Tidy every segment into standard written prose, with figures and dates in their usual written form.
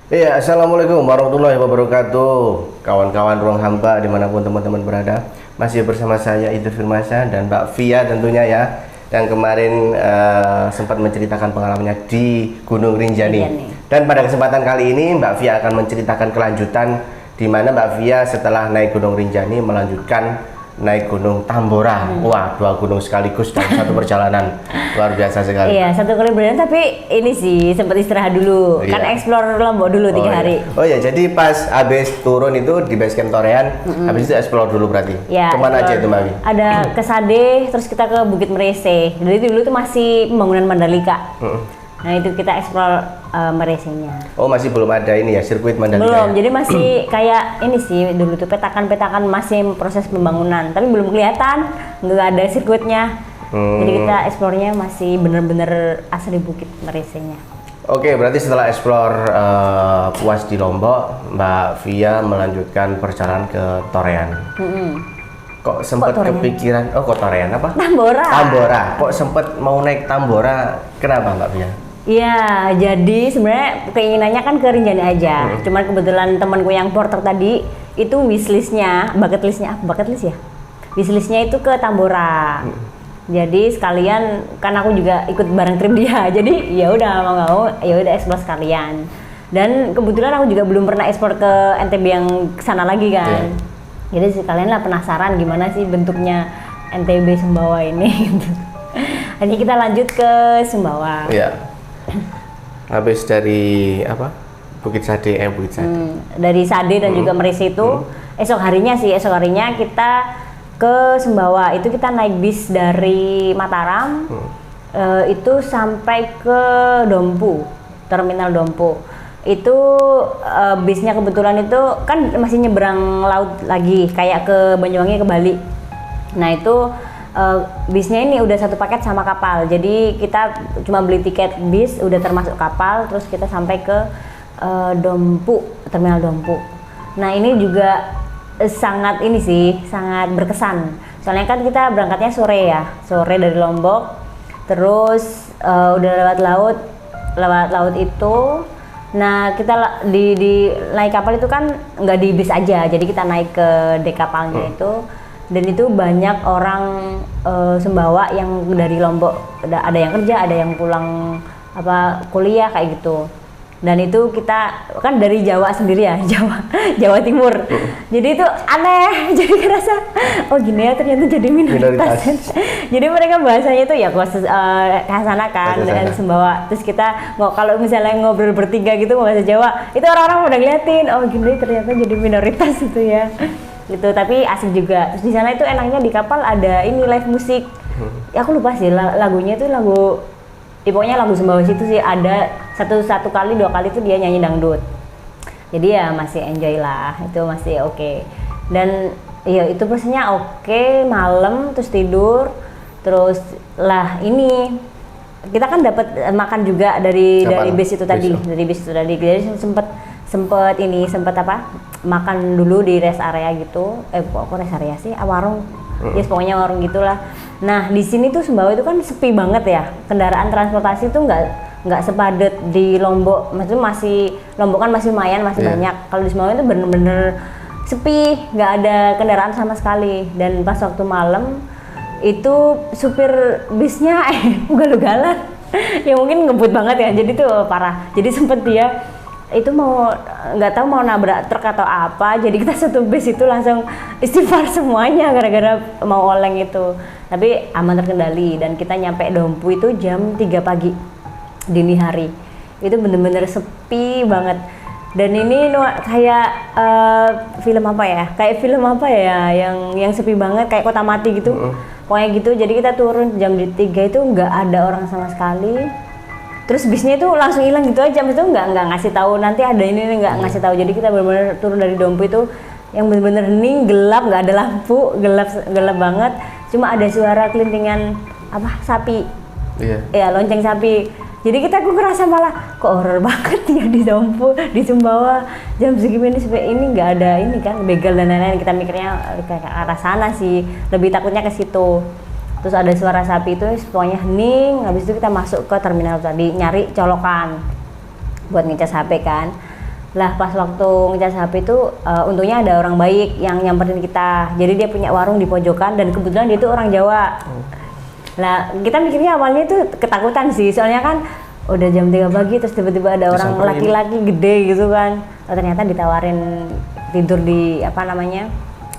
Iya, assalamualaikum warahmatullahi wabarakatuh. Kawan-kawan ruang hampa dimanapun teman-teman berada, masih bersama saya Idris Firmansyah dan Mbak Via tentunya ya, yang kemarin sempat menceritakan pengalamannya di Gunung Rinjani. Dan pada kesempatan kali ini Mbak Via akan menceritakan kelanjutan di mana Mbak Via setelah naik Gunung Rinjani melanjutkan naik Gunung Tambora. Wah, dua gunung sekaligus dalam satu perjalanan. Luar biasa sekali. Iya, satu kali berjalan tapi ini sih sempat istirahat dulu. Iya. Kan explore Lombok dulu 3 hari. Oh iya, jadi pas habis turun itu di base camp Torean, habis itu explore dulu berarti. Ya, Kemana aja itu Mbak Vi? Ada ke Sade, terus kita ke Bukit Merese. Jadi dulu tuh masih pembangunan Mandalika. Nah itu kita explore Meresenya. Oh, masih belum ada ini ya, sirkuit Mandalika. Belum, Ya? jadi masih kayak ini sih dulu tuh petakan-petakan masih proses pembangunan, tapi belum kelihatan, nggak ada sirkuitnya. Jadi kita eksplornya masih bener-bener asli Bukit Meresenya. Oke, berarti setelah explore puas di Lombok, Mbak Via melanjutkan perjalanan ke Torean. Kok sempat kepikiran, kok Torean apa? Tambora. Tambora. Kok sempat mau naik Tambora? Kenapa Mbak Via? Iya, jadi sebenarnya keinginannya kan ke Rinjani aja. Cuman kebetulan temanku yang porter tadi itu wishlistnya, bucket listnya apa? Bucket list ya? Wishlistnya itu ke Tambora. Jadi sekalian kan aku juga ikut bareng trip dia. Jadi ya udah mau nggak mau ya udah explore sekalian. Dan kebetulan aku juga belum pernah explore ke NTB yang kesana lagi kan. Jadi sekalian lah penasaran gimana sih bentuknya NTB Sumbawa ini. Gitu. Jadi kita lanjut ke Sumbawa. Iya. Habis dari apa? Bukit Sade. Dari Sade dan juga Merisi itu esok harinya kita ke Sumbawa. Itu kita naik bis dari Mataram itu sampai ke Dompu, terminal Dompu. Itu bisnya kebetulan itu kan masih nyebrang laut lagi kayak ke Banyuwangi ke Bali. Nah itu bisnya ini udah satu paket sama kapal, jadi kita cuma beli tiket bis udah termasuk kapal, terus kita sampai ke Dompu, terminal Dompu. Nah ini juga sangat berkesan, soalnya kan kita berangkatnya sore dari Lombok, terus udah lewat laut itu. Nah kita di naik kapal itu kan nggak di bis aja, jadi kita naik ke dek kapalnya itu. Dan itu banyak orang Sumbawa yang dari Lombok, ada yang kerja, ada yang pulang kuliah kayak gitu. Dan itu kita kan dari Jawa sendiri ya, Jawa Timur. Jadi itu aneh, jadi ngerasa oh gini ya ternyata jadi minoritas. Jadi mereka bahasanya itu ya khasana kan dengan Sumbawa. Terus kita kalau misalnya ngobrol bertiga gitu bahasa Jawa, itu orang-orang udah ngeliatin oh gini ternyata jadi minoritas itu ya. Gitu, tapi asik juga. Terus di sana itu enaknya di kapal ada ini live musik. Ya, aku lupa sih lagunya itu pokoknya lagu Sumbawa situ sih, ada satu kali 2 kali itu dia nyanyi dangdut. Jadi ya masih enjoy lah, itu masih oke. Dan ya itu prosesnya oke, malam terus tidur. Terus lah ini kita kan dapat makan juga dari bis itu tadi. Jadi sempet makan dulu di rest area gitu. Kok rest area sih? Warung. Yes, pokoknya warung gitulah. Nah, di sini tuh Sumbawa itu kan sepi banget ya. Kendaraan transportasi tuh nggak sepadat di Lombok. Maksudnya Lombok kan masih lumayan, banyak. Kalau di Sumbawa itu bener-bener sepi, nggak ada kendaraan sama sekali. Dan pas waktu malam itu supir bisnya ugal-ugalan. Ya mungkin ngebut banget ya. Jadi tuh parah. Jadi sempet dia itu nggak tahu mau nabrak truk atau apa, jadi kita satu bis itu langsung istighfar semuanya gara-gara mau oleng itu. Tapi aman terkendali dan kita nyampe Dompu itu jam 3 pagi dini hari. Itu bener-bener sepi banget. Dan ini kayak film apa ya yang sepi banget kayak kota mati gitu. Pokoknya gitu. Jadi kita turun jam 3 itu nggak ada orang sama sekali. Terus bisnya itu langsung hilang gitu aja, itu nggak ngasih tahu nanti ada ini nggak ngasih tahu. Jadi kita benar-benar turun dari Dompu itu yang benar-benar hening, gelap, nggak ada lampu, gelap banget. Cuma ada suara kelintingan sapi, ya lonceng sapi. Jadi aku ngerasa malah kok horor banget ya di Dompu, di Sumbawa jam segini sampai ini nggak ada ini kan begal dan lain-lain. Kita mikirnya ke arah sana sih, lebih takutnya ke situ. Terus ada suara sapi itu pokoknya hening. Habis itu kita masuk ke terminal tadi nyari colokan buat ngecas HP kan. Lah pas waktu ngecas HP itu untungnya ada orang baik yang nyamperin kita. Jadi dia punya warung di pojokan dan kebetulan dia itu orang Jawa. Lah kita mikirnya awalnya itu ketakutan sih, soalnya kan udah jam 3 pagi terus tiba-tiba ada orang laki-laki gede gitu kan. Ternyata ditawarin tidur di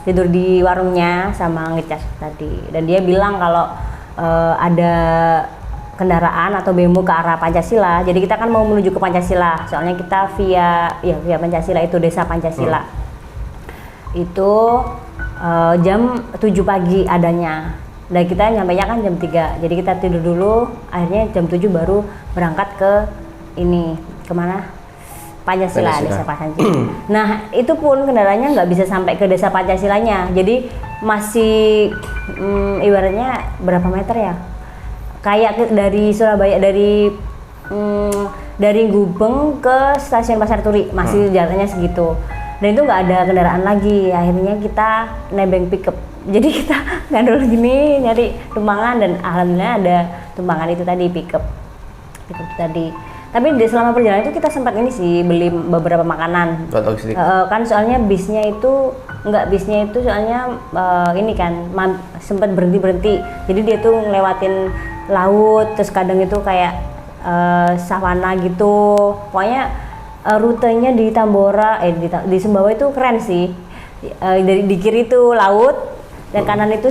tidur di warungnya sama ngecas tadi. Dan dia bilang kalau ada kendaraan atau bemo ke arah Pancasila. Jadi kita kan mau menuju ke Pancasila. Soalnya kita via Pancasila itu Desa Pancasila. Itu jam 7 pagi adanya. Dan kita nyampainya kan jam 3. Jadi kita tidur dulu, akhirnya jam 7 baru berangkat ke kemana? Pancasila. Desa Pancasila. Nah, itu pun kendaraannya nggak bisa sampai ke Desa Pancasilanya. Jadi masih ibaratnya berapa meter ya? Kayak dari Surabaya, dari Gubeng ke stasiun Pasar Turi, masih jaraknya segitu. Dan itu nggak ada kendaraan lagi. Akhirnya kita nebeng pickup. Jadi kita ngandol gini nyari tumpangan dan alhamdulillah ada tumpangan itu tadi, pickup itu tadi. Tapi selama perjalanan itu kita sempat ini sih beli beberapa makanan. Kan soalnya bisnya itu soalnya ini kan sempat berhenti. Jadi dia tuh ngelewatin laut, terus kadang itu kayak savana gitu. Pokoknya rutenya di Tambora, di Sumbawa itu keren sih. Di kiri itu laut, dan kanan itu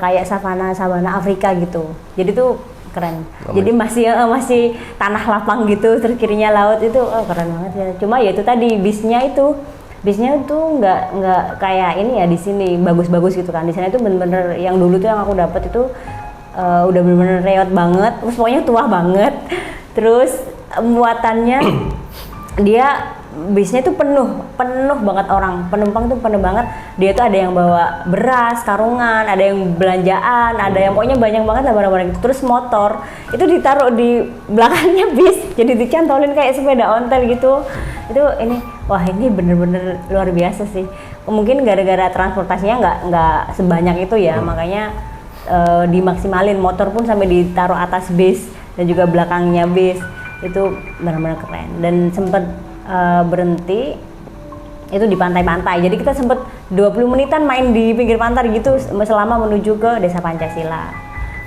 kayak savana Afrika gitu. Jadi tuh keren. Jadi masih tanah lapang gitu, terus kirinya laut itu keren banget ya. Cuma ya itu tadi bisnya itu nggak kayak ini ya di sini bagus-bagus gitu kan. Di sana itu bener-bener yang dulu tuh yang aku dapat itu udah bener-bener reot banget, terus pokoknya tua banget. Terus muatannya dia bisnya tuh penuh banget orang, penumpang tuh penuh banget. Dia tuh ada yang bawa beras, karungan, ada yang belanjaan, ada yang pokoknya banyak banget lah barang-barang itu. Terus motor itu ditaruh di belakangnya bis, jadi dicantolin kayak sepeda ontel gitu. Wah ini bener-bener luar biasa sih. Mungkin gara-gara transportasinya nggak sebanyak itu ya, makanya dimaksimalin. Motor pun sampai ditaruh atas bis dan juga belakangnya bis. Itu benar-benar keren. Dan sempet berhenti itu di pantai-pantai. Jadi kita sempet 20 menitan main di pinggir pantai gitu selama menuju ke Desa Pancasila.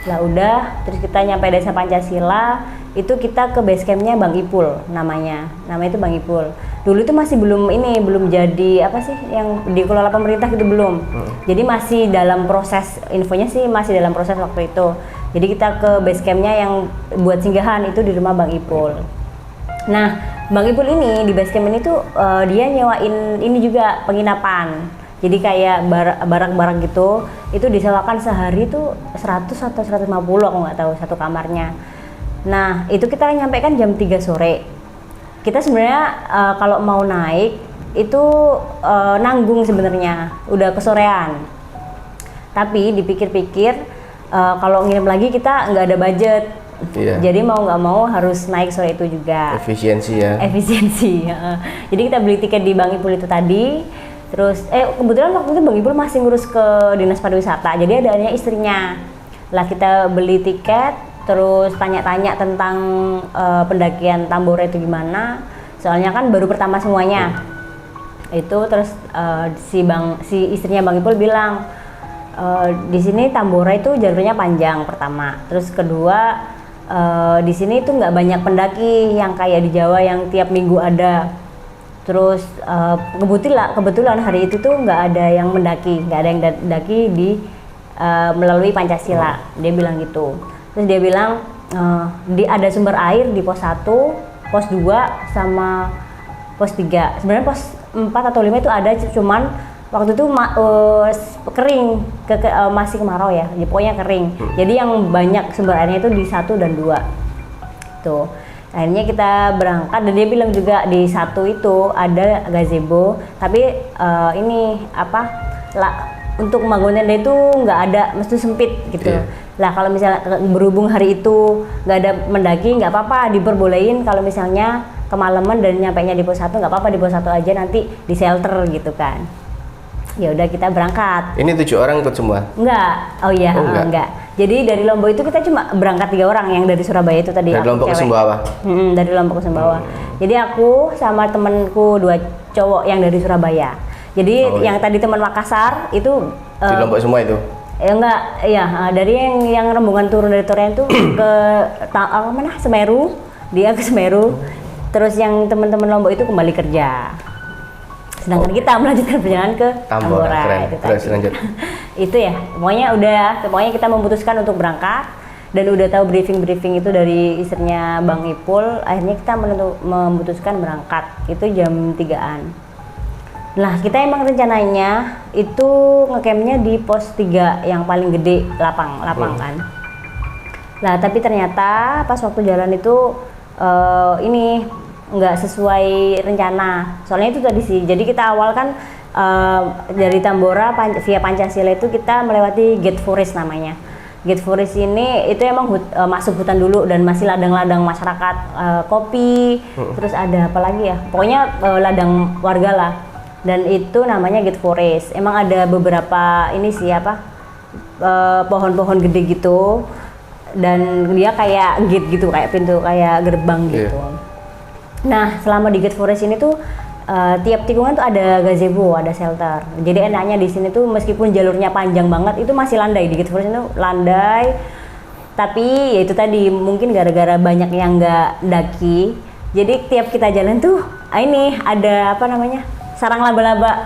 Lah udah, terus kita nyampe Desa Pancasila, itu kita ke base campnya Bang Ipul namanya itu Bang Ipul. Dulu itu masih belum jadi apa sih yang dikelola pemerintah gitu, belum. Jadi masih dalam proses, infonya sih masih dalam proses waktu itu. Jadi kita ke base campnya yang buat singgahan itu di rumah Bang Ipul. Nah, Bang Ipul ini di base camp ini tuh dia nyewain ini juga penginapan. Jadi kayak barak-barak gitu, itu disewakan sehari tuh 100 atau 150 aku nggak tahu satu kamarnya. Nah, itu kita nyampe kan jam 3 sore. Kita sebenarnya kalau mau naik itu nanggung sebenarnya, udah kesorean. Tapi dipikir-pikir kalau ngirim lagi kita nggak ada budget. Iya. Jadi mau nggak mau harus naik sore itu juga. Efisiensi. Jadi kita beli tiket di Bang Ipul itu tadi. Terus kebetulan waktu itu Bang Ipul masih ngurus ke Dinas Pariwisata. Jadi adanya istrinya. Lah kita beli tiket, terus tanya-tanya tentang pendakian Tambora itu gimana. Soalnya kan baru pertama semuanya. Itu terus si istrinya Bang Ipul bilang di sini Tambora itu jalurnya panjang pertama. Terus kedua di sini itu nggak banyak pendaki yang kayak di Jawa yang tiap minggu ada. Terus kebetulan hari itu tuh nggak ada yang mendaki, melalui Pancasila. Dia bilang gitu. Terus dia bilang ada sumber air di pos 1, pos 2 sama pos 3. Sebenarnya pos 4 atau 5 itu ada, cuman waktu itu kering, masih kemarau ya, pokoknya kering. Jadi yang banyak sumber airnya itu di 1 dan 2. Tuh. Akhirnya kita berangkat dan dia bilang juga di 1 itu ada gazebo, tapi untuk pembangunan itu nggak ada, mesti sempit gitu. Lah kalau misalnya berhubung hari itu nggak ada mendaki, nggak apa-apa, diperbolehin kalau misalnya kemalaman dan nyampainya di pos 1 nggak apa-apa, di pos 1 aja nanti di shelter gitu kan. Ya udah kita berangkat. Ini 7 orang ikut semua? Enggak. Oh iya, enggak. Jadi dari Lombok itu kita cuma berangkat 3 orang yang dari Surabaya itu tadi. Dari Lombok ke Sumbawa. Dari Lombok ke Sumbawa. Jadi aku sama temenku 2 cowok yang dari Surabaya. Jadi yang tadi teman Makassar itu Di Lombok semua itu? ya enggak, ya dari yang rombongan turun dari Torian tuh ke mana Semeru, dia ke Semeru. Terus yang teman-teman Lombok itu kembali kerja. Sedangkan kita melanjutkan perjalanan ke Tambora. Itu Terus lanjut. Itu ya, pokoknya kita memutuskan untuk berangkat dan udah tahu briefing itu dari istrinya Bang Ipul. Akhirnya kita memutuskan berangkat. Itu jam 3-an. Nah, kita emang rencananya itu ngecampnya di pos 3 yang paling gede, lapang kan. Nah, tapi ternyata pas waktu jalan itu ini nggak sesuai rencana. Soalnya itu tadi sih. Jadi kita awal kan dari Tambora via Pancasila itu kita melewati Gate Forest namanya. Gate Forest ini itu emang masuk hutan dulu dan masih ladang-ladang masyarakat, kopi, terus ada apa lagi ya? Pokoknya ladang warga lah. Dan itu namanya Gate Forest. Emang ada beberapa ini sih pohon-pohon gede gitu. Dan dia kayak gate gitu, kayak pintu, kayak gerbang gitu. Nah, selama di Gate Forest ini tuh tiap tikungan tuh ada gazebo, ada shelter. Jadi enaknya di sini tuh meskipun jalurnya panjang banget, itu masih landai. Di Gate Forest itu landai. Tapi ya itu tadi mungkin gara-gara banyak yang nggak daki. Jadi tiap kita jalan tuh ini ada apa namanya? Sarang laba-laba.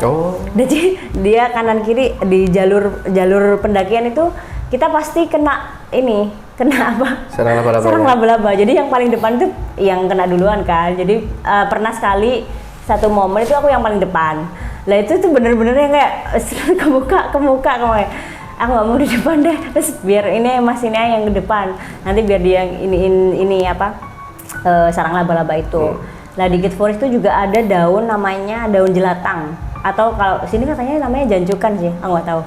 Jadi dia kanan kiri di jalur pendakian itu kita pasti kena apa? Sarang laba-laba. Jadi yang paling depan itu yang kena duluan kan. Jadi pernah sekali satu momen itu aku yang paling depan. Lah itu tuh bener-bener yang kayak ke muka kayak aku nggak mau di depan deh. Terus biar ini Mas ini yang ke depan. Nanti biar dia yang ini sarang laba-laba itu. Nah di Gate Forest itu juga ada namanya daun jelatang, atau kalau sini katanya namanya jancukan sih, aku nggak tahu.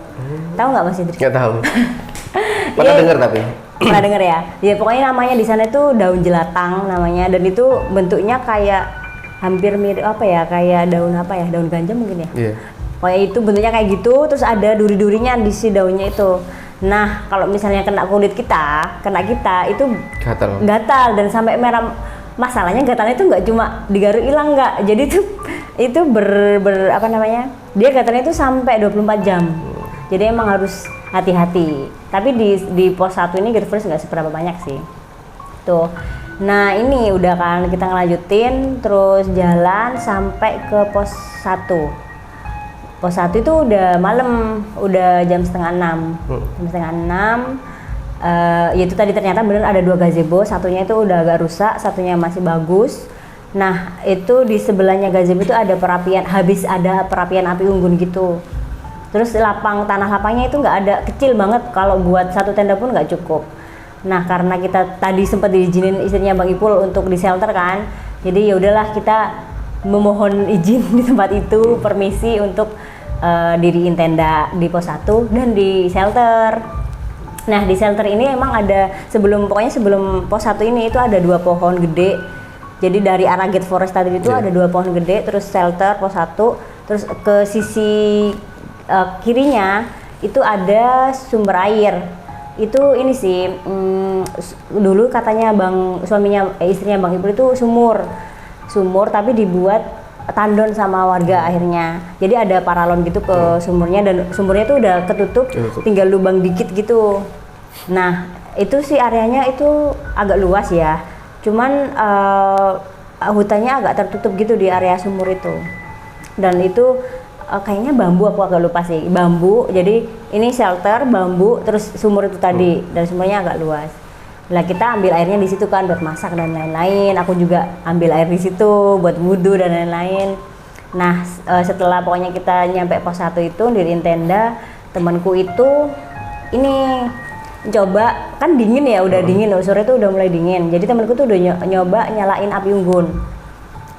Tahu nggak Mas Idris? Nggak tahu. Pernah dengar tapi? Pernah dengar ya? Ya pokoknya namanya di sana itu daun jelatang namanya, dan itu bentuknya kayak hampir mirip kayak daun ganja mungkin ya? Iya. Pokoknya itu bentuknya kayak gitu, terus ada duri-durinya di si daunnya itu. Nah kalau misalnya kena kulit kita itu gatal dan sampai merah. Masalahnya gatalnya itu nggak cuma digaruk hilang, nggak, jadi itu dia gatalnya itu sampai 24 jam. Jadi emang harus hati-hati. Tapi di pos 1 ini Gate Forest nggak seberapa banyak sih tuh. Nah ini udah kan kita ngelanjutin terus jalan sampai ke pos 1. Pos 1 itu udah malam, udah jam setengah 6. Itu tadi ternyata bener ada 2 gazebo, satunya itu udah agak rusak, satunya masih bagus. Nah itu di sebelahnya gazebo itu ada habis ada perapian api unggun gitu. Terus tanah lapangnya itu nggak ada, kecil banget, kalau buat satu tenda pun nggak cukup. Nah karena kita tadi sempat diizinin istrinya Bang Ipul untuk di shelter kan, jadi ya udahlah kita memohon izin di tempat itu, permisi untuk diriin tenda di pos 1 dan di shelter. Nah di shelter ini emang ada sebelum pos 1 ini itu ada 2 pohon gede. Jadi dari arah Gate Forest tadi itu ada 2 pohon gede, terus shelter pos 1, terus ke sisi kirinya itu ada sumber air. Itu ini sih dulu katanya istrinya Bang Ipul itu sumur tapi dibuat tandon sama warga akhirnya. Jadi ada paralon gitu ke sumurnya, dan sumurnya itu udah ketutup, tinggal lubang dikit gitu. Nah itu sih areanya itu agak luas ya, cuman hutannya agak tertutup gitu di area sumur itu. Dan itu kayaknya bambu, aku agak lupa sih, bambu. Jadi ini shelter bambu, terus sumur itu tadi, dan sumurnya agak luas. Nah kita ambil airnya di situ kan buat masak dan lain-lain. Aku juga ambil air di situ buat wudhu dan lain-lain. Nah setelah pokoknya kita nyampe pos 1 itu diriin tenda, temanku itu ini coba, kan dingin ya, udah dingin, sore itu udah mulai dingin. Jadi temanku tuh udah nyoba nyalain api unggun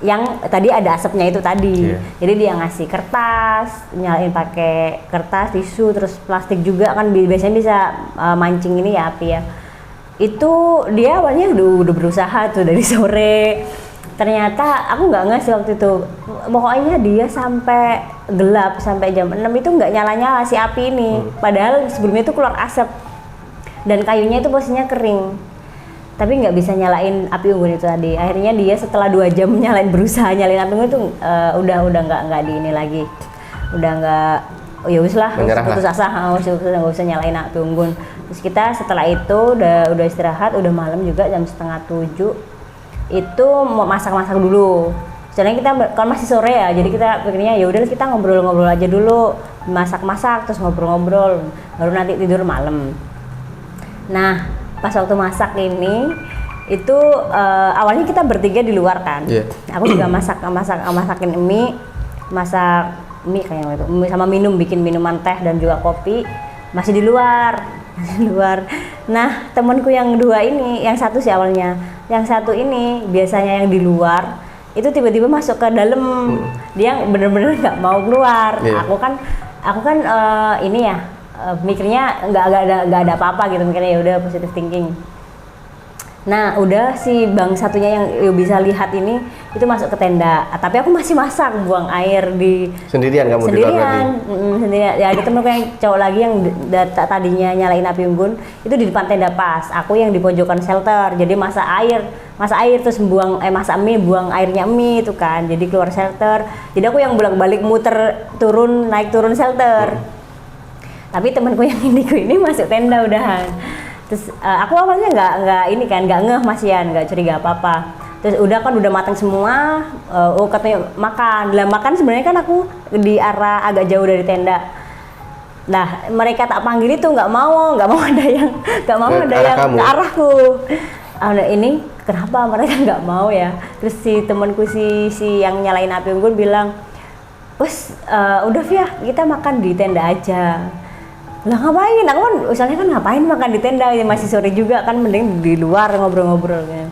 yang tadi ada asapnya itu tadi. Jadi dia ngasih kertas, nyalain pakai kertas, tisu, terus plastik juga kan biasanya bisa mancing ini ya api ya. Itu dia awalnya udah berusaha tuh dari sore. Ternyata aku nggak ngasih waktu itu. Pokoknya dia sampai gelap, sampai jam 6 itu nggak nyala-nyala si api ini. Padahal sebelumnya itu keluar asap dan kayunya itu posisinya kering. tapi nggak bisa nyalain api unggun itu tadi. Akhirnya dia setelah 2 jam berusaha nyalain api unggun itu udah nggak di ini lagi, udah nggak, ya wis lah, putus asa, nggak usah nyalain api unggun. Terus kita setelah itu udah istirahat, udah malam juga jam 6:30 itu mau masak dulu. Soalnya kita kan masih sore ya, jadi kita pikirnya ya udah kita ngobrol-ngobrol aja dulu, masak terus ngobrol-ngobrol, baru nanti tidur malam. Nah, pas waktu masak ini itu awalnya kita bertiga di luar kan. Aku juga masakin mie kayak gitu, sama bikin minuman teh dan juga kopi, masih di luar. Nah, temanku yang 2 ini, yang satu sih awalnya, yang satu ini biasanya yang di luar itu tiba-tiba masuk ke dalam. Dia bener-bener nggak mau keluar. Aku kan ini ya, mikirnya nggak ada apa-apa gitu, mikirnya ya udah positive thinking. Nah, udah si bang satunya yang bisa lihat ini itu masuk ke tenda, tapi aku masih masak, buang air di sendirian. Kamu sendirian. Sendirian. Ya ada temenku yang cowok lagi yang tadinya nyalain api unggun itu di depan tenda pas. Aku yang di pojokan shelter. Jadi masak air terus masak mie, buang airnya mie itu kan. Jadi keluar shelter. Jadi aku yang bolak-balik muter naik turun shelter. Tapi temanku yang ini masuk tenda udahan. Terus aku awalnya nggak ngeh masian, nggak curiga apa-apa. Terus udah matang semua, katanya makan. Lah makan sebenarnya kan aku di arah agak jauh dari tenda. Nah, mereka tak panggil itu nggak mau ada yang ke arahku. Ini kenapa mereka nggak mau ya? Terus si temanku si yang nyalain api unggun bilang, "Wes, udah Via, kita makan di tenda aja." Lah ngapain? Aku kan usulnya kan ngapain makan di tenda, masih sore juga kan, mending di luar ngobrol-ngobrol kan.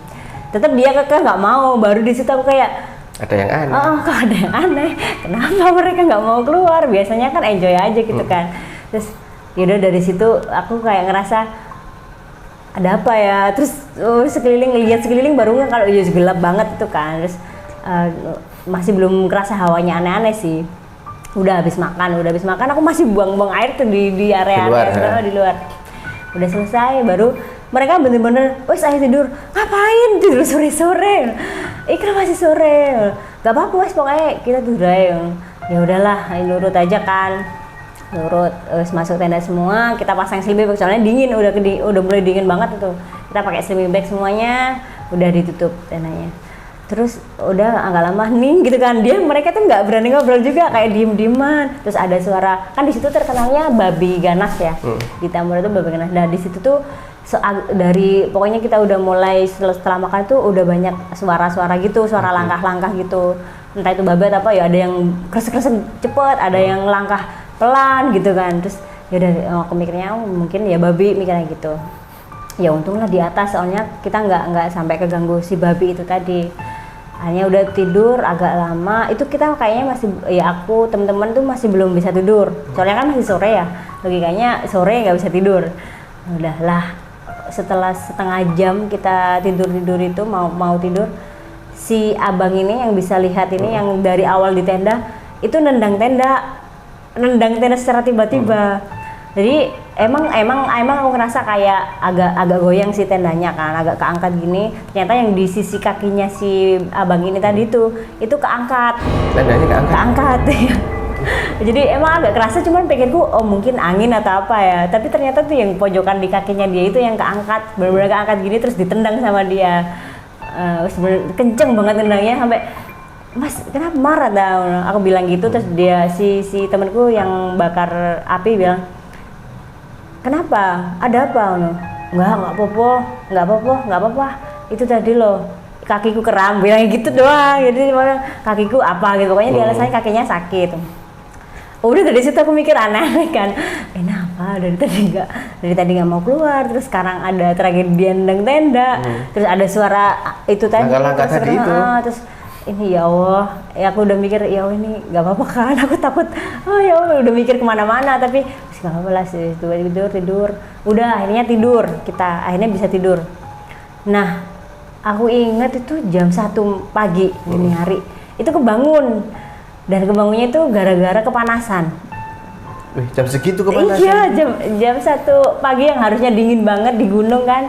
Tetap dia kekeh nggak mau. Baru di situ aku kayak ada yang aneh. Kok ada yang aneh? Kenapa mereka nggak mau keluar? Biasanya kan enjoy aja gitu kan. Terus yaudah dari situ aku kayak ngerasa ada apa ya? Terus lihat sekeliling baru kalau gelap banget itu kan. Terus masih belum kerasa hawanya aneh-aneh sih. Udah habis makan aku masih buang-buang air tuh di area di luar. Udah selesai baru mereka bener-bener, wes ayo tidur. Ngapain tidur sore-sore? Kan masih sore. Gak apa-apa wes, pokoknya kita tidur aja. Ya udahlah, nurut aja kan. Nurut, masuk tenda semua, kita pasang sleeping bag soalnya dingin, udah mulai dingin banget itu. Kita pakai sleeping bag semuanya, udah ditutup tendanya. Terus udah agak lama nih gitu kan, mereka tuh nggak berani ngobrol juga, kayak diem-dieman. Terus ada suara, kan di situ terkenalnya babi ganas ya, di Tambora itu babi ganas. Nah di situ tuh dari pokoknya kita udah mulai setelah makan tuh udah banyak suara-suara gitu, suara langkah-langkah gitu. Entah itu babi atau apa ya, ada yang kresek-kresek cepet, ada yang langkah pelan gitu kan. Terus yaudah aku mikirnya mungkin ya babi, mikirnya gitu. Ya untunglah di atas, soalnya kita nggak sampai keganggu si babi itu tadi. Hanya udah tidur agak lama, itu kita kayaknya masih, ya aku teman-teman tuh masih belum bisa tidur, soalnya kan masih sore ya, logikanya sore nggak bisa tidur. Udahlah, setelah setengah jam kita tidur itu mau tidur, si abang ini yang bisa lihat ini yang dari awal di tenda itu nendang tenda secara tiba-tiba. Jadi emang aku ngerasa kayak agak goyang si tendanya kan, agak keangkat gini. Ternyata yang di sisi kakinya si abang ini tadi itu keangkat. Tendanya keangkat. Jadi emang agak kerasa, cuman pikirku mungkin angin atau apa ya. Tapi ternyata tuh yang pojokan di kakinya dia itu yang keangkat, benar-benar keangkat gini terus ditendang sama dia. Sebenarnya kenceng banget tendangnya sampai, "Mas, kenapa marah dah?" Aku bilang gitu, terus dia si temanku yang bakar api bilang, "Kenapa? Ada apa?" Nggak apa-apa. Itu tadi loh, kakiku kram, bilang gitu doang. Jadi kakiku apa gitu, pokoknya dia alasannya kakinya sakit. Udah dari situ aku mikir aneh kan, kenapa dari tadi nggak mau keluar, terus sekarang ada tragedi nendang tenda, terus ada suara itu tadi, langkah tadi itu. Terus ini ya Allah, ya aku udah mikir ya Allah ini nggak apa-apa kan, aku takut, ya Allah udah mikir kemana-mana, tapi nggak apa-apa lah sih, tidur. Udah kita akhirnya bisa tidur. Nah aku ingat itu jam 1 pagi dini hari itu kebangun, dan kebangunnya itu gara-gara kepanasan. Jam segitu kepanasan? Iya, jam 1 pagi yang harusnya dingin banget di gunung kan.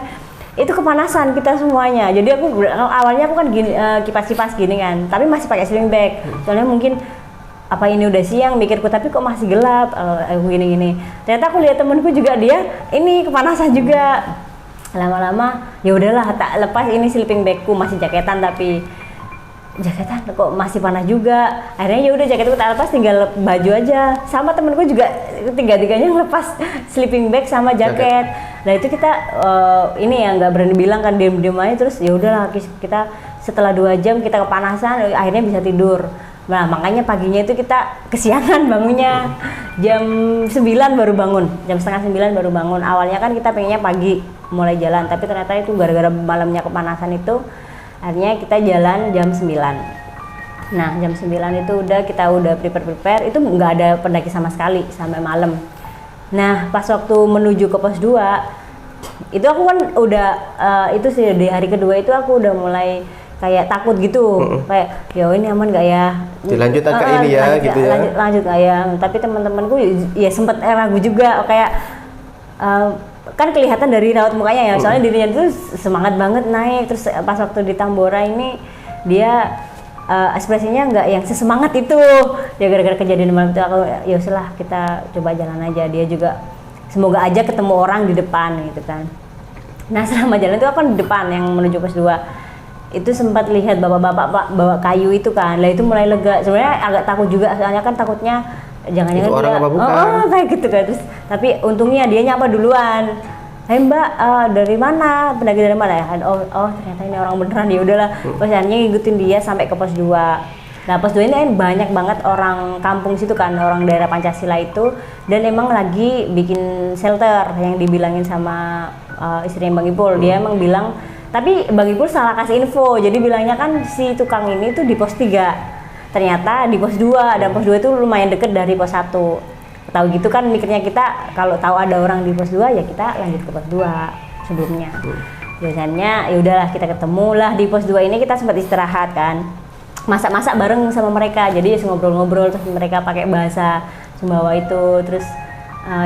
itu kepanasan kita semuanya. Jadi awalnya aku kan gini, kipas-kipas gini kan, tapi masih pakai sleeping bag. Soalnya mungkin apa ini udah siang mikirku, tapi kok masih gelap, gini-gini. Ternyata aku lihat temenku juga, dia ini kepanasan juga. Lama-lama ya udahlah, tak lepas ini sleeping bagku, masih jaketan tapi jaketan kok masih panas juga. Akhirnya ya udah jaketku tak lepas, tinggal baju aja. Sama temenku juga tiga-tiganya lepas sleeping bag sama jaket. Nah itu kita ini ya nggak berani bilang kan, diem-diem aja. Terus ya udahlah, kita setelah 2 jam kita kepanasan, akhirnya bisa tidur. Nah makanya paginya itu kita kesiangan bangunnya, jam 9 baru bangun, jam setengah 9 baru bangun. Awalnya kan kita pengennya pagi mulai jalan, tapi ternyata itu gara-gara malamnya kepanasan itu, akhirnya kita jalan jam 9. Nah jam 9 itu kita udah prepare, itu nggak ada pendaki sama sekali sampai malam. Nah pas waktu menuju ke pos 2, itu aku kan udah, itu sih di hari kedua itu aku udah mulai kayak takut gitu, kayak ya ini aman nggak ya, dilanjut ke ini ya gitu ya, lanjut nggak ya. Tapi teman-temanku ya sempet ragu juga, kayak kan kelihatan dari raut mukanya ya, soalnya dirinya tuh semangat banget naik. Terus pas waktu di Tambora ini dia ekspresinya nggak yang sesemangat itu. Ya gara-gara kejadian malam itu aku ya udahlah kita coba jalan aja. Dia juga semoga aja ketemu orang di depan gitu kan. Nah selama jalan itu aku kan di depan yang menuju pos 2 itu sempat lihat bapak-bapak bawa kayu itu kan. Lah itu mulai lega. Sebenarnya agak takut juga, soalnya kan takutnya jangan-jangan orang apa bukan? Kayak gitu kan. Terus tapi untungnya dia nyapa duluan. Hai Mbak, dari mana? Pendaki dari mana ya? Oh ternyata ini orang beneran. Ya udahlah. Terus akhirnya ngikutin dia sampai ke pos 2. Nah pos 2 ini kan banyak banget orang kampung situ kan, orang daerah Pancasila itu, dan emang lagi bikin shelter yang dibilangin sama istrinya Bang Ipul. Dia emang bilang, tapi Bang Ipul salah kasih info. Jadi bilangnya kan si tukang ini tuh di pos 3. Ternyata di pos 2, dan pos 2 itu lumayan deket dari pos 1. Tahu gitu kan mikirnya kita, kalau tahu ada orang di pos 2 ya kita lanjut ke pos 2 sebelumnya. Biasanya ya udahlah kita ketemu lah di pos 2 ini, kita sempat istirahat kan. Masak-masak bareng sama mereka. Jadi ngobrol-ngobrol, terus mereka pakai bahasa Sumbawa itu. Terus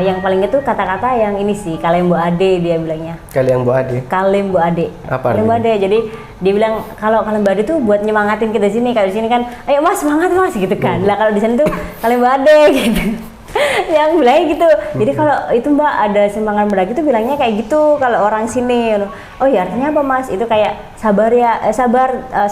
yang paling itu kata-kata yang ini sih, kalian Bu Ade, dia bilangnya. Kalian Bu Ade. Kalian Bu Ade. Apa kalian Bu Ade. Jadi dia bilang kalau kalian Bu Ade tuh buat nyemangatin kita sini. Kalau di sini kan, ayo Mas semangat Mas gitu kan. Lah kalau di sana tuh kalian Bu Ade gitu. Yang bilangnya gitu. Jadi kalau itu Mbak ada semangat mendaki tuh bilangnya kayak gitu kalau orang sini. Oh ya artinya apa Mas? Itu kayak sabar ya,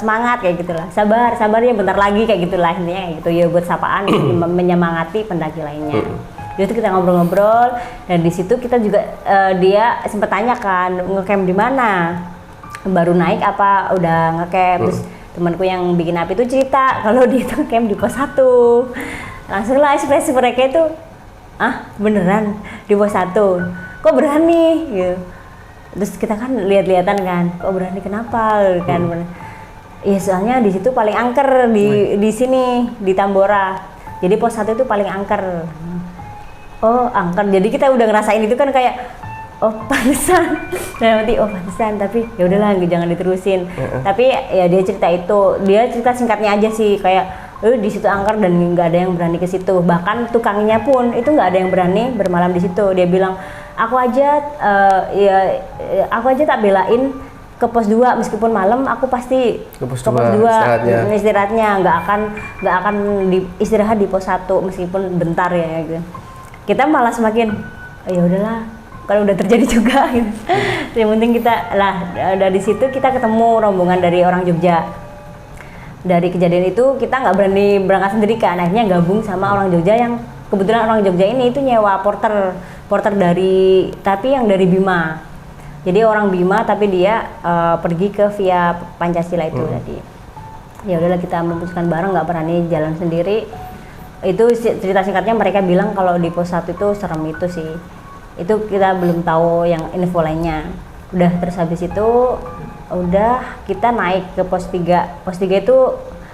semangat kayak gitulah. Sabar ya bentar lagi kayak gitulah intinya kayak gitu ya, buat sapaan gitu, menyemangati pendaki lainnya. Jadi kita ngobrol-ngobrol, dan di situ kita juga dia sempat tanya kan ngecamp di mana, baru naik apa udah ngecamp. Terus temanku yang bikin api itu cerita kalau dia itu ngecamp di pos 1. Langsung lah ekspresi mereka itu, beneran di pos 1, kok berani gitu. Terus kita kan lihat-lihatan kan, kok berani kenapa kan. Ya soalnya di situ paling angker di sini di Tambora. Jadi pos 1 itu paling angker. Oh angker, jadi kita udah ngerasain itu kan kayak pantesan. Nah nanti pantesan, tapi ya udahlah jangan diterusin. Tapi ya dia cerita singkatnya aja sih, kayak di situ angker dan nggak ada yang berani ke situ. Bahkan tukangnya pun itu nggak ada yang berani bermalam di situ. Dia bilang aku aja tak belain ke pos 2 meskipun malam, aku pasti ke pos 2 istirahatnya, nggak akan istirahat di pos 1 meskipun bentar ya gitu. Kita malah semakin ya udahlah kalau udah terjadi juga gitu. Yang penting kita lah, dari situ kita ketemu rombongan dari orang Jogja. Dari kejadian itu kita nggak berani berangkat sendiri kan, akhirnya gabung sama orang Jogja, yang kebetulan orang Jogja ini itu nyewa porter tapi yang dari Bima. Jadi orang Bima tapi dia pergi ke via Pancasila itu tadi. Ya udahlah kita memutuskan bareng, nggak berani jalan sendiri. Itu cerita singkatnya, mereka bilang kalau di pos 1 itu serem itu sih. Itu kita belum tahu yang info lainnya. Udah terus habis itu kita naik ke pos 3. Pos 3 itu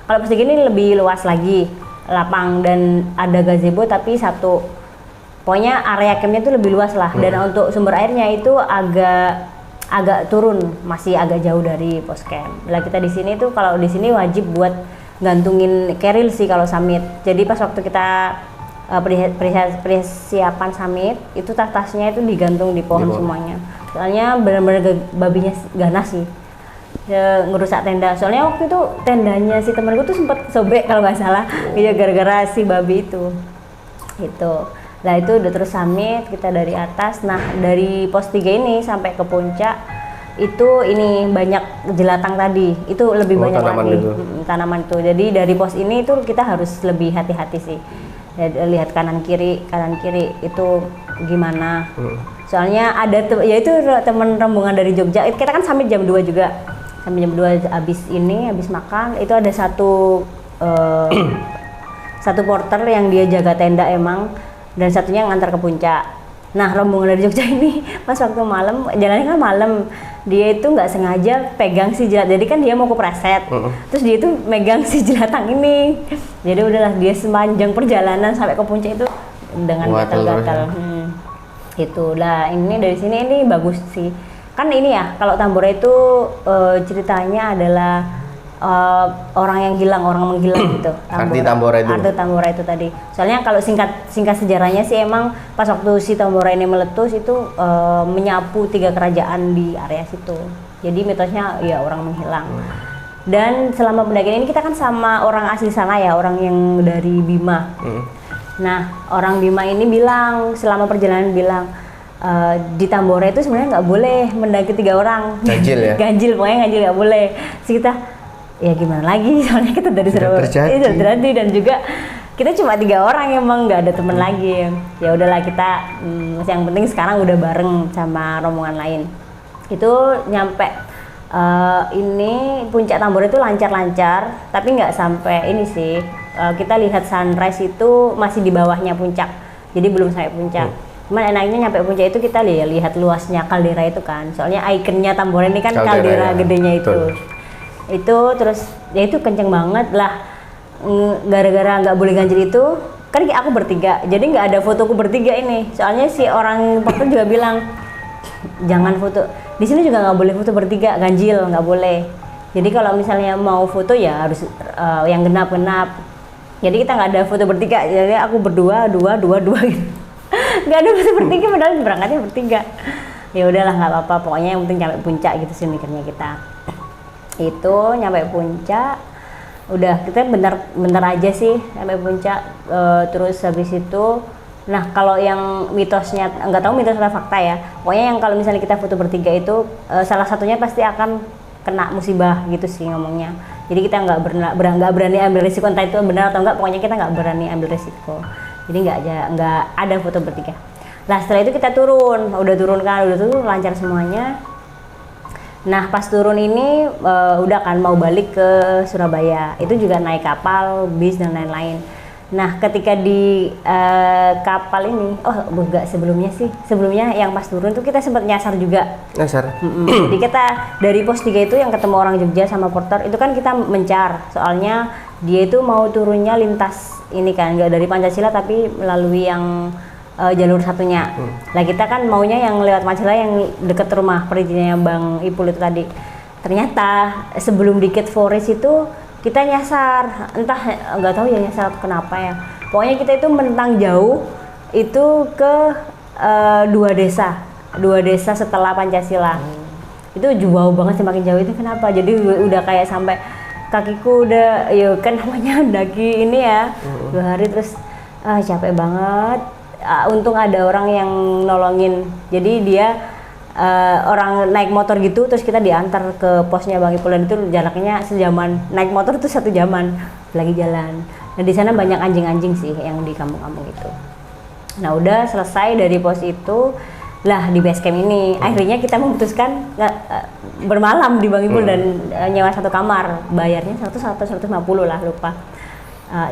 kalau pos 3 ini lebih luas lagi, lapang dan ada gazebo tapi satu. Pokoknya area campnya itu lebih luas lah, dan untuk sumber airnya itu agak turun, masih agak jauh dari pos camp. Lah kita di sini tuh, kalau di sini wajib buat gantungin keril sih kalau summit. Jadi pas waktu kita persiapan summit itu tas-tasnya itu digantung di pohon semuanya. Soalnya benar-benar babinya ganas sih. Ya, ngerusak tenda. Soalnya waktu itu tendanya si temanku tuh sempat sobek kalau nggak salah. Iya gara-gara si babi itu. Itu. Nah itu udah terus summit kita dari atas. Nah dari pos 3 ini sampai ke puncak itu ini banyak jelatang tadi. Itu lebih banyak lagi tanaman itu. Jadi dari pos ini itu kita harus lebih hati-hati sih. Lihat kanan kiri itu gimana. Soalnya ada ya itu teman rombongan dari Jogja. Kita kan sampai jam 2 juga. Sampai jam 2 habis makan itu ada satu satu porter yang dia jaga tenda emang, dan satunya yang ngantar ke puncak. Nah rombongan dari Jogja ini pas waktu malam, jalannya kan malam, dia itu nggak sengaja pegang si jelat, jadi kan dia mau ke preset, terus dia itu megang si jelatang ini, jadi udahlah dia sepanjang perjalanan sampai ke puncak itu dengan gatal-gatal. Itulah ini dari sini ini bagus sih, kan ini ya kalau Tambora itu ceritanya adalah orang yang hilang, orang menghilang gitu. Arti Tambora itu. Arti Tambora itu tadi. Soalnya kalau singkat sejarahnya sih emang pas waktu si Tambora ini meletus itu menyapu 3 kerajaan di area situ. Jadi mitosnya ya orang menghilang. Dan selama pendakian ini kita kan sama orang asli sana ya, orang yang dari Bima. Nah orang Bima ini bilang selama perjalanan bilang di Tambora itu sebenarnya nggak boleh mendaki 3 orang. Ganjil ya? Ganjil, pokoknya ganjil nggak boleh. Terus kita ya gimana lagi, soalnya kita dari Surabaya itu terjadi, dan juga kita cuma 3 orang, emang nggak ada temen lagi. Ya udahlah kita yang penting sekarang udah bareng sama rombongan lain. Itu nyampe ini puncak Tambora itu lancar-lancar, tapi nggak sampai ini sih. Kita lihat sunrise itu masih di bawahnya puncak, jadi belum sampai puncak. Cuman enaknya nyampe puncak itu kita lihat luasnya kaldera itu kan, soalnya ikonnya Tambora ini kan kaldera gedenya itu. Itu terus ya itu kenceng banget lah, gara-gara nggak boleh ganjil itu kan aku bertiga, jadi nggak ada fotoku bertiga ini, soalnya si orang porter juga bilang jangan foto di sini, juga nggak boleh foto bertiga, ganjil nggak boleh. Jadi kalau misalnya mau foto ya harus yang genap-genap, jadi kita nggak ada foto bertiga, jadi aku berdua dua gitu. Nggak ada foto bertiga padahal berangkatnya bertiga. Ya udahlah nggak apa-apa, pokoknya yang penting sampai puncak gitu sih mikirnya kita. Itu nyampe puncak udah kita bentar aja sih sampai puncak. Terus habis itu nah kalau yang mitosnya nggak tahu mitos atau fakta ya, pokoknya yang kalau misalnya kita foto bertiga itu salah satunya pasti akan kena musibah gitu sih ngomongnya. Jadi kita nggak berani ambil risiko, entah itu benar atau enggak, pokoknya kita nggak berani ambil risiko, jadi nggak ada foto bertiga. Nah setelah itu kita udah turun lancar semuanya. Nah pas turun ini udah kan mau balik ke Surabaya, itu juga naik kapal, bis dan lain-lain. Nah ketika di kapal ini, sebelumnya yang pas turun tuh kita sempat nyasar juga. Jadi kita dari pos 3 itu yang ketemu orang Jogja sama porter itu kan kita mencar, soalnya dia itu mau turunnya lintas ini kan, nggak dari Pancasila tapi melalui yang jalur satunya. Lah kita kan maunya yang lewat Pancasila yang deket rumah perizinannya Bang Ipul itu tadi. Ternyata sebelum di Gate Forest itu kita nyasar, entah nggak tahu ya nyasar kenapa ya. Pokoknya kita itu mentang jauh itu ke 2 desa setelah Pancasila. Itu jauh banget sih, makin jauh itu kenapa? Jadi udah kayak sampai kakiku udah ya kan namanya daki ini ya 2 hari terus capek banget. Untung ada orang yang nolongin, jadi dia orang naik motor gitu, terus kita diantar ke posnya Bang Ipul, dan itu jaraknya sejaman, naik motor itu 1 jaman lagi jalan. Dan di sana banyak anjing-anjing sih yang di kampung-kampung itu. Nah udah selesai dari pos itu, lah di base camp ini akhirnya kita memutuskan bermalam di Bang Ipul dan nyewa 1 kamar, bayarnya 150 lah lupa.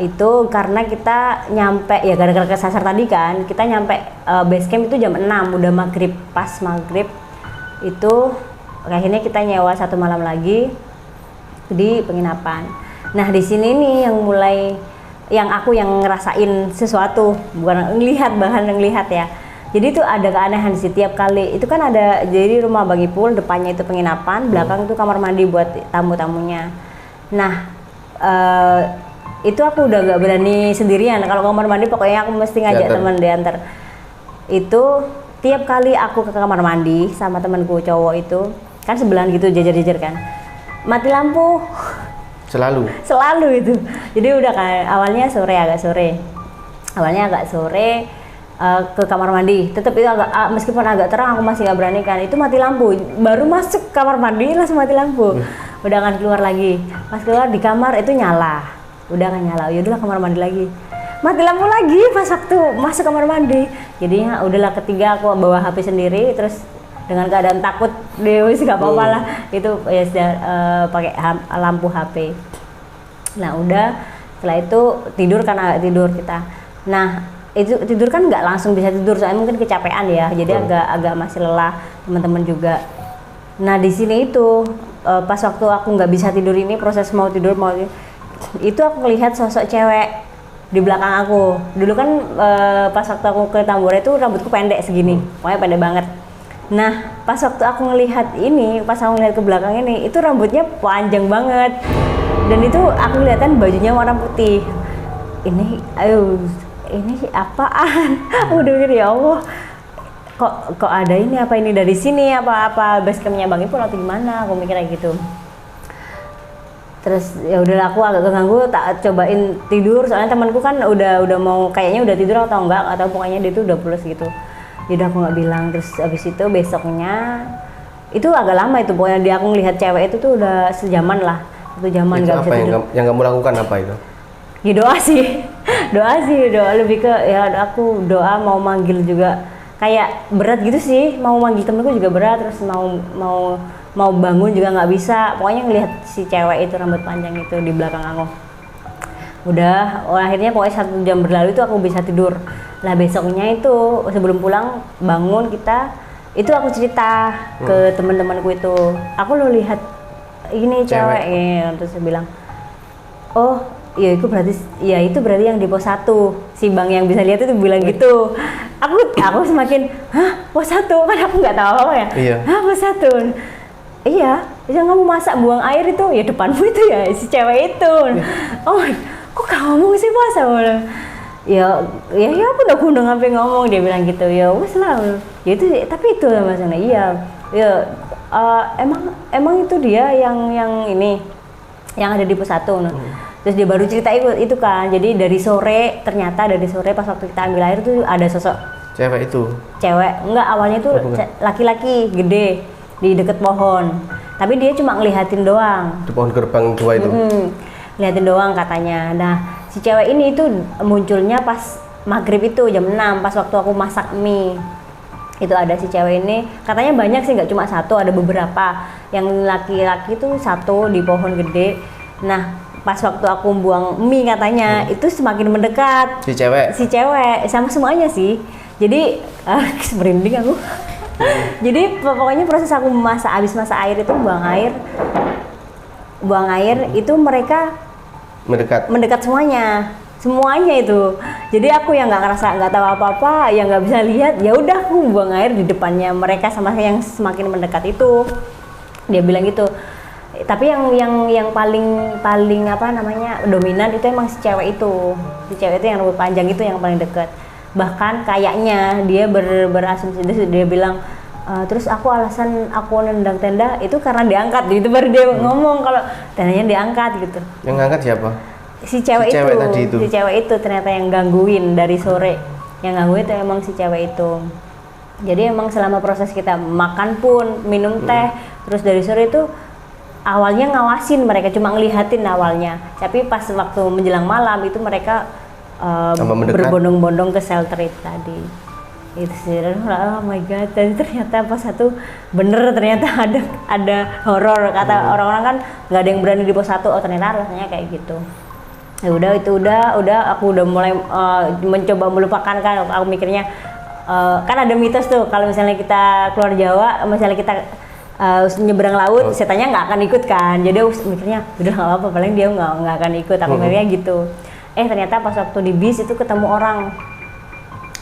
Itu karena kita nyampe ya gara-gara kesasar tadi kan, kita nyampe base camp itu jam 6, udah maghrib, pas maghrib itu akhirnya kita nyewa 1 malam lagi di penginapan. Nah di sini nih yang aku yang ngerasain sesuatu, bukan ngelihat ya. Jadi itu ada keanehan sih tiap kali. Itu kan ada, jadi rumah Bang Ipul depannya itu penginapan, belakang itu kamar mandi buat tamu-tamunya. Nah itu aku udah gak berani sendirian. Kalau kamar mandi pokoknya aku mesti ngajak teman diantar. Itu tiap kali aku ke kamar mandi sama temanku cowok itu kan sebelahan gitu jajar-jajar kan, mati lampu selalu itu. Jadi udah kan awalnya agak sore ke kamar mandi, tetap itu meskipun agak terang aku masih nggak berani kan, itu mati lampu, baru masuk kamar mandi langsung mati lampu. Udah kan keluar lagi, pas keluar di kamar itu nyala, udah kan nyala, yaudahlah kamar mandi lagi, mati lampu lagi pas waktu masuk kamar mandi. Jadinya udahlah ketiga aku bawa HP sendiri, terus dengan keadaan takut wis gak apa-apa lah itu ya sudah pakai lampu HP. Nah udah setelah itu tidur kita. Nah itu tidur kan nggak langsung bisa tidur soalnya mungkin kecapean ya, jadi agak masih lelah teman-teman juga. Nah di sini itu pas waktu aku nggak bisa tidur ini, proses mau tidur itu aku melihat sosok cewek di belakang aku. Dulu kan pas waktu aku ke Tambora itu rambutku pendek segini, pokoknya pendek banget. Nah pas waktu aku ngelihat ini, pas aku ngelihat ke belakang ini, itu rambutnya panjang banget dan itu aku kelihatan bajunya warna putih. Ini apaan? Udah mikir ya Allah, kok ada ini, apa ini dari sini, apa base campnya Bang Ipul atau gimana? Aku mikir kayak gitu. Terus ya udahlah aku agak keganggu, tak cobain tidur soalnya temanku kan udah mau kayaknya udah tidur atau enggak, atau pokoknya dia tuh udah pulas gitu. Yaudah aku nggak bilang. Terus abis itu besoknya itu agak lama itu pokoknya dia aku ngelihat cewek itu tuh udah sejaman lah, 1 jaman nggak bisa tidur. Yang kamu lakukan apa itu? Ya doa sih lebih ke ya aku doa, mau manggil juga kayak berat gitu sih, mau manggil temenku juga berat, terus mau bangun juga nggak bisa, pokoknya ngelihat si cewek itu rambut panjang itu di belakang aku. Udah akhirnya pokoknya 1 jam berlalu itu aku bisa tidur. Lah besoknya itu sebelum pulang bangun itu aku cerita ke teman-temanku itu, aku lo lihat ini cewek. Terus saya bilang, oh ya itu berarti yang di pos 1, si Bang yang bisa lihat itu bilang gitu. Aku semakin pos 1 kan aku nggak tahu apa ya. Iya. Pos 1. Iya, yang kamu masak buang air itu ya depanmu itu ya si cewek itu. Oh, kok kamu sih masak? Ya aku udah kundang sampai ngomong, dia bilang gitu. Ya wes lah. Ya itu tapi itu Mas Ana. Iya. Ya emang itu dia yang ini yang ada di pos 1. Terus dia baru cerita itu kan. Jadi dari sore pas waktu kita ambil air tuh ada sosok cewek itu. Enggak, awalnya tuh laki-laki gede di deket pohon. Tapi dia cuma ngelihatin doang. Di pohon gerbang 2 itu. Ngeliatin doang katanya. Nah, si cewek ini itu munculnya pas maghrib itu jam 6 pas waktu aku masak mie. Itu ada si cewek ini, katanya banyak sih, nggak cuma 1, ada beberapa. Yang laki-laki itu 1 di pohon gede. Nah, pas waktu aku buang mie katanya itu semakin mendekat. Si cewek sama semuanya sih. Jadi merinding aku. Jadi pokoknya proses aku habis masak air itu buang air itu mereka mendekat semuanya itu. Jadi aku yang nggak tahu apa-apa, yang nggak bisa lihat, ya udah aku buang air di depannya mereka sama yang semakin mendekat itu. Dia bilang gitu. Tapi yang paling apa namanya dominan itu emang si cewek itu yang rambut panjang itu yang paling dekat. Bahkan kayaknya dia berasumsi, dia bilang terus alasan aku nendang tenda itu karena diangkat gitu, baru dia ngomong kalau tendanya diangkat gitu. Yang ngangkat siapa? Si cewek itu ternyata yang gangguin dari sore. Yang gangguin itu emang si cewek itu. Jadi emang selama proses kita makan pun, minum teh, terus dari sore itu awalnya ngawasin, mereka cuma ngelihatin awalnya. Tapi pas waktu menjelang malam itu mereka berbondong-bondong ke shelter itu tadi. Itu sih, oh my god, dan ternyata pas 1 bener ternyata ada horor. Kata orang-orang kan nggak ada yang berani di pos 1, oh ternyata rasanya kayak gitu. Ya udah aku udah mulai mencoba melupakan kan. Aku mikirnya kan ada mitos tuh kalau misalnya kita keluar Jawa, misalnya kita nyebrang laut, setannya nggak akan ikut kan. Jadi aku mikirnya udah nggak apa-apa, paling dia nggak akan ikut. Aku mikirnya gitu. Ternyata pas waktu di bis itu ketemu orang,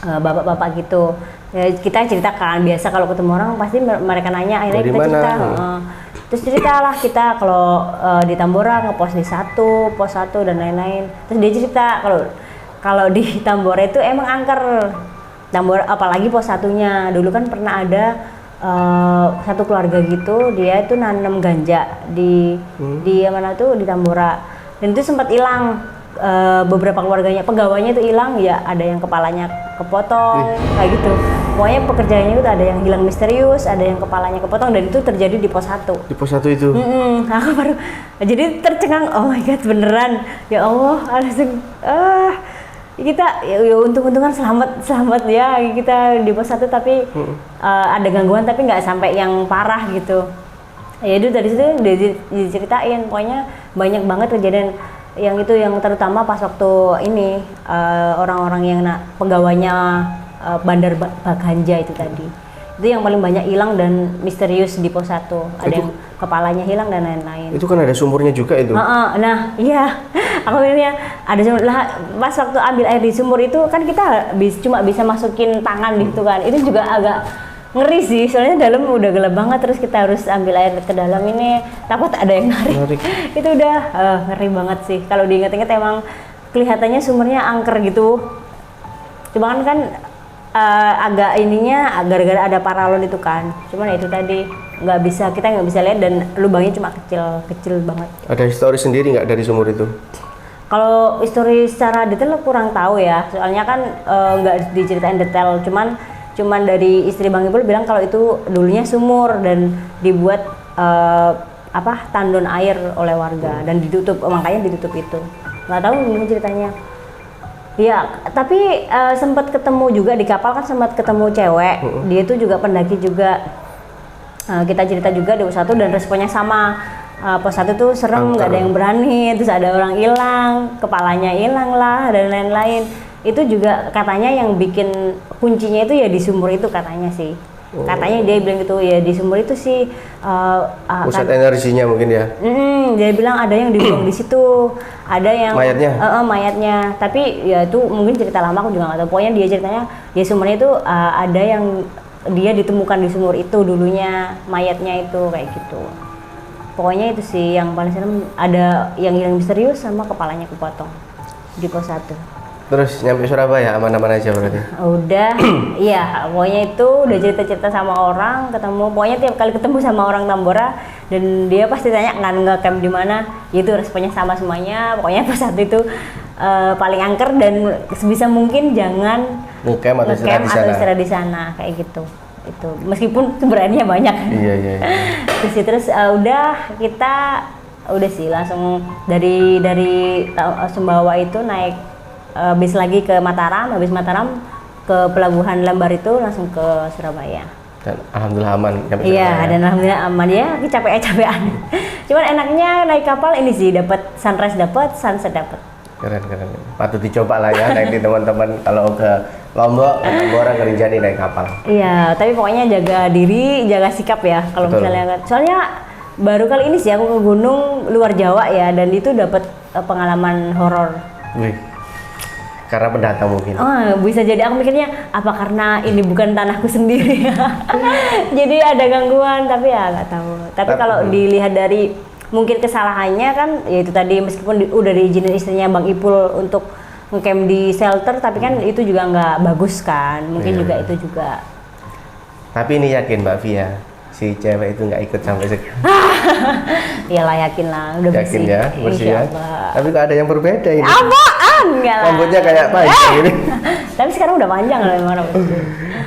bapak-bapak gitu. Ya, kita ceritakan biasa kalau ketemu orang pasti mereka nanya, akhirnya kita cerita. Terus ceritalah kita kalau di Tambora ngepos di pos 1 dan lain-lain. Terus dia cerita kalau di Tambora itu emang angker. Tambora, apalagi pos satunya. Dulu kan pernah ada satu keluarga gitu, dia itu nanam ganja di mana tuh di Tambora, dan itu sempat hilang. Beberapa keluarganya, pegawainya itu hilang, ya ada yang kepalanya kepotong kayak gitu. Pokoknya pekerjaannya itu ada yang hilang misterius, ada yang kepalanya kepotong, dan itu terjadi di pos 1. Di pos 1 itu. Aku baru jadi tercengang, oh my god, beneran ya Allah, langsung kita ya untung-untungan selamat ya kita di pos 1, tapi ada gangguan tapi nggak sampai yang parah gitu. Ya itu dari situ diceritain, pokoknya banyak banget kejadian yang itu, yang terutama pas waktu ini orang-orang yang pegawainya Bandar Baganja itu tadi. Itu yang paling banyak hilang dan misterius di pos 1. Ada yang kepalanya hilang dan lain-lain. Itu kan ada sumurnya juga itu. Nah, iya. Aku pikirnya ada sumur. Lah, pas waktu ambil air di sumur itu kan kita cuma bisa masukin tangan gitu kan. Itu juga agak ngeri sih, soalnya dalam udah gelap banget, terus kita harus ambil air ke dalam ini, takut ada yang narik. Itu udah ngeri banget sih. Kalau diingat-ingat emang kelihatannya sumurnya angker gitu. Cuman kan agak ininya gara-gara ada paralon itu kan. Cuman ya itu tadi kita nggak bisa lihat, dan lubangnya cuma kecil banget. Ada histori sendiri nggak dari sumur itu? Kalau histori secara detail kurang tahu ya, soalnya kan nggak diceritain detail. Cuman dari istri Bang Ipul bilang kalau itu dulunya sumur dan dibuat tandon air oleh warga dan ditutup, makanya ditutup itu. Nggak tahu gimana ceritanya. Ya, tapi sempat ketemu juga di kapal, kan sempat ketemu cewek. Dia itu juga pendaki juga. Kita cerita juga di pos 1 dan responnya sama. Pos 1 tuh serem, nggak ada yang berani, terus ada orang hilang, kepalanya hilang lah dan lain-lain. Itu juga katanya yang bikin kuncinya itu ya di sumur itu katanya sih. Katanya dia bilang gitu ya, di sumur itu sih pusat energinya mungkin ya. Dia bilang ada yang dibuang di situ, ada yang mayatnya. Tapi ya itu mungkin cerita lama, aku juga nggak tahu. Pokoknya dia ceritanya di sumurnya itu ada yang dia ditemukan di sumur itu dulunya, mayatnya itu kayak gitu. Pokoknya itu sih yang paling serem, ada yang hilang misterius sama kepalanya kepotong di pos 1. Terus nyampe Surabaya aman-aman aja berarti? Udah, iya, pokoknya itu udah cerita-cerita sama orang, ketemu, pokoknya tiap kali ketemu sama orang Tambora dan dia pasti tanya nge-camp di mana, itu responnya sama semuanya. Pokoknya pas saat itu paling angker dan sebisa mungkin jangan nge-camp atau istirahat di sana kayak gitu. Itu meskipun sebenarnya banyak. Iya. Terus kita udah sih langsung dari Sumbawa itu naik bis lagi ke Mataram, habis Mataram ke pelabuhan Lambar itu langsung ke Surabaya. Dan alhamdulillah aman. Iya, dan alhamdulillah aman ya, capean. Cuman enaknya naik kapal ini sih, dapat sunrise, dapat sunset, dapat. Keren. Patut dicoba lah ya nanti teman-teman kalau ke Lombok, ke Tambora, ke Rinjani naik kapal. Iya, tapi pokoknya jaga diri, jaga sikap ya kalau misalnya. Soalnya baru kali ini sih aku ke gunung luar Jawa ya, dan itu dapat pengalaman horor. Wih. Karena pendatang mungkin. Bisa jadi, aku mikirnya apa karena ini bukan tanahku sendiri. Jadi ada gangguan, tapi ya nggak tahu. Tapi kalau dilihat dari mungkin kesalahannya kan, ya itu tadi meskipun udah diizinin istrinya Bang Ipul untuk ngecamp di shelter, tapi kan itu juga nggak bagus kan. Mungkin juga itu juga. Tapi ini yakin Mbak Via, si cewek itu nggak ikut sampai sekarang? Iyalah, yakin lah, udah yakin bersih. Ya, bersih ya. Tapi kok ada yang berbeda ini? Apaan? Enggak lah. Rambutnya kayak panjang ini. Tapi sekarang udah panjang lah memang.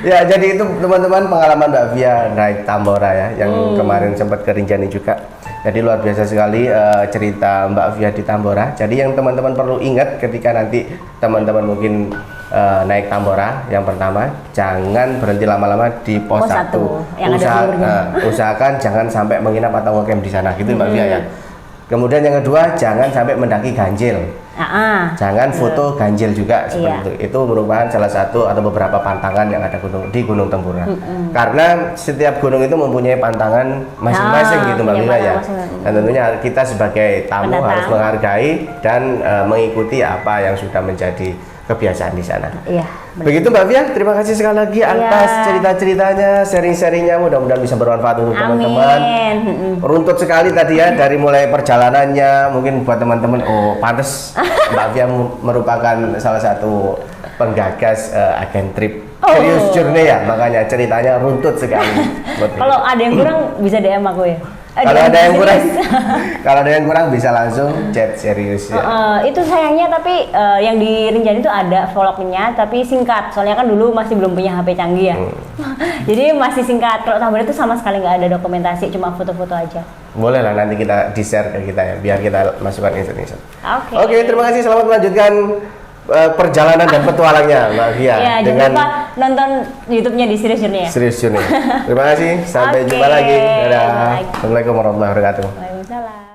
Ya, jadi itu teman-teman pengalaman Mbak Via naik Tambora ya, yang kemarin sempat ke Rinjani juga. Jadi luar biasa sekali cerita Mbak Via di Tambora. Jadi yang teman-teman perlu ingat ketika nanti teman-teman mungkin naik Tambora, yang pertama jangan berhenti lama-lama di pos 1. Usahakan jangan sampai menginap atau ngecamp di sana gitu Mbak Via ya. Kemudian yang kedua, jangan sampai mendaki ganjil. Jangan foto ganjil juga seperti itu. Itu merupakan salah satu atau beberapa pantangan yang ada di Gunung Tempura. Karena setiap gunung itu mempunyai pantangan masing-masing gitu Mbak Via ya. Dan tentunya kita sebagai tamu harus menghargai dan mengikuti apa yang sudah menjadi kebiasaan di sana. Iya. Begitu Mbak Via, terima kasih sekali lagi atas cerita-ceritanya, sharing-sharingnya, mudah-mudahan bisa bermanfaat untuk teman-teman. Runtut sekali tadi ya, dari mulai perjalanannya, mungkin buat teman-teman, pantes Mbak Via merupakan salah satu penggagas agen trip Serius journey ya, makanya ceritanya runtut sekali. Kalau ada yang kurang bisa DM aku ya. Kalau ada yang kurang, kalau ada yang kurang bisa langsung chat serius ya. Itu sayangnya tapi yang di Rinjani itu ada vlognya tapi singkat. Soalnya kan dulu masih belum punya HP canggih ya. Jadi masih singkat. Kalau Tambar itu sama sekali nggak ada dokumentasi, cuma foto-foto aja. Boleh lah nanti kita di-share ke kita ya, biar kita masukkan insert. Oke. Oke, terima kasih. Selamat melanjutkan perjalanan dan petualangnya Mbak Fia Ya, jangan dengan lupa nonton YouTube-nya di Serius Journey ya. Serius Journey. Terima kasih. Sampai Oke, jumpa lagi. Dadah. bye. Assalamualaikum warahmatullahi wabarakatuh. Waalaikumsalam.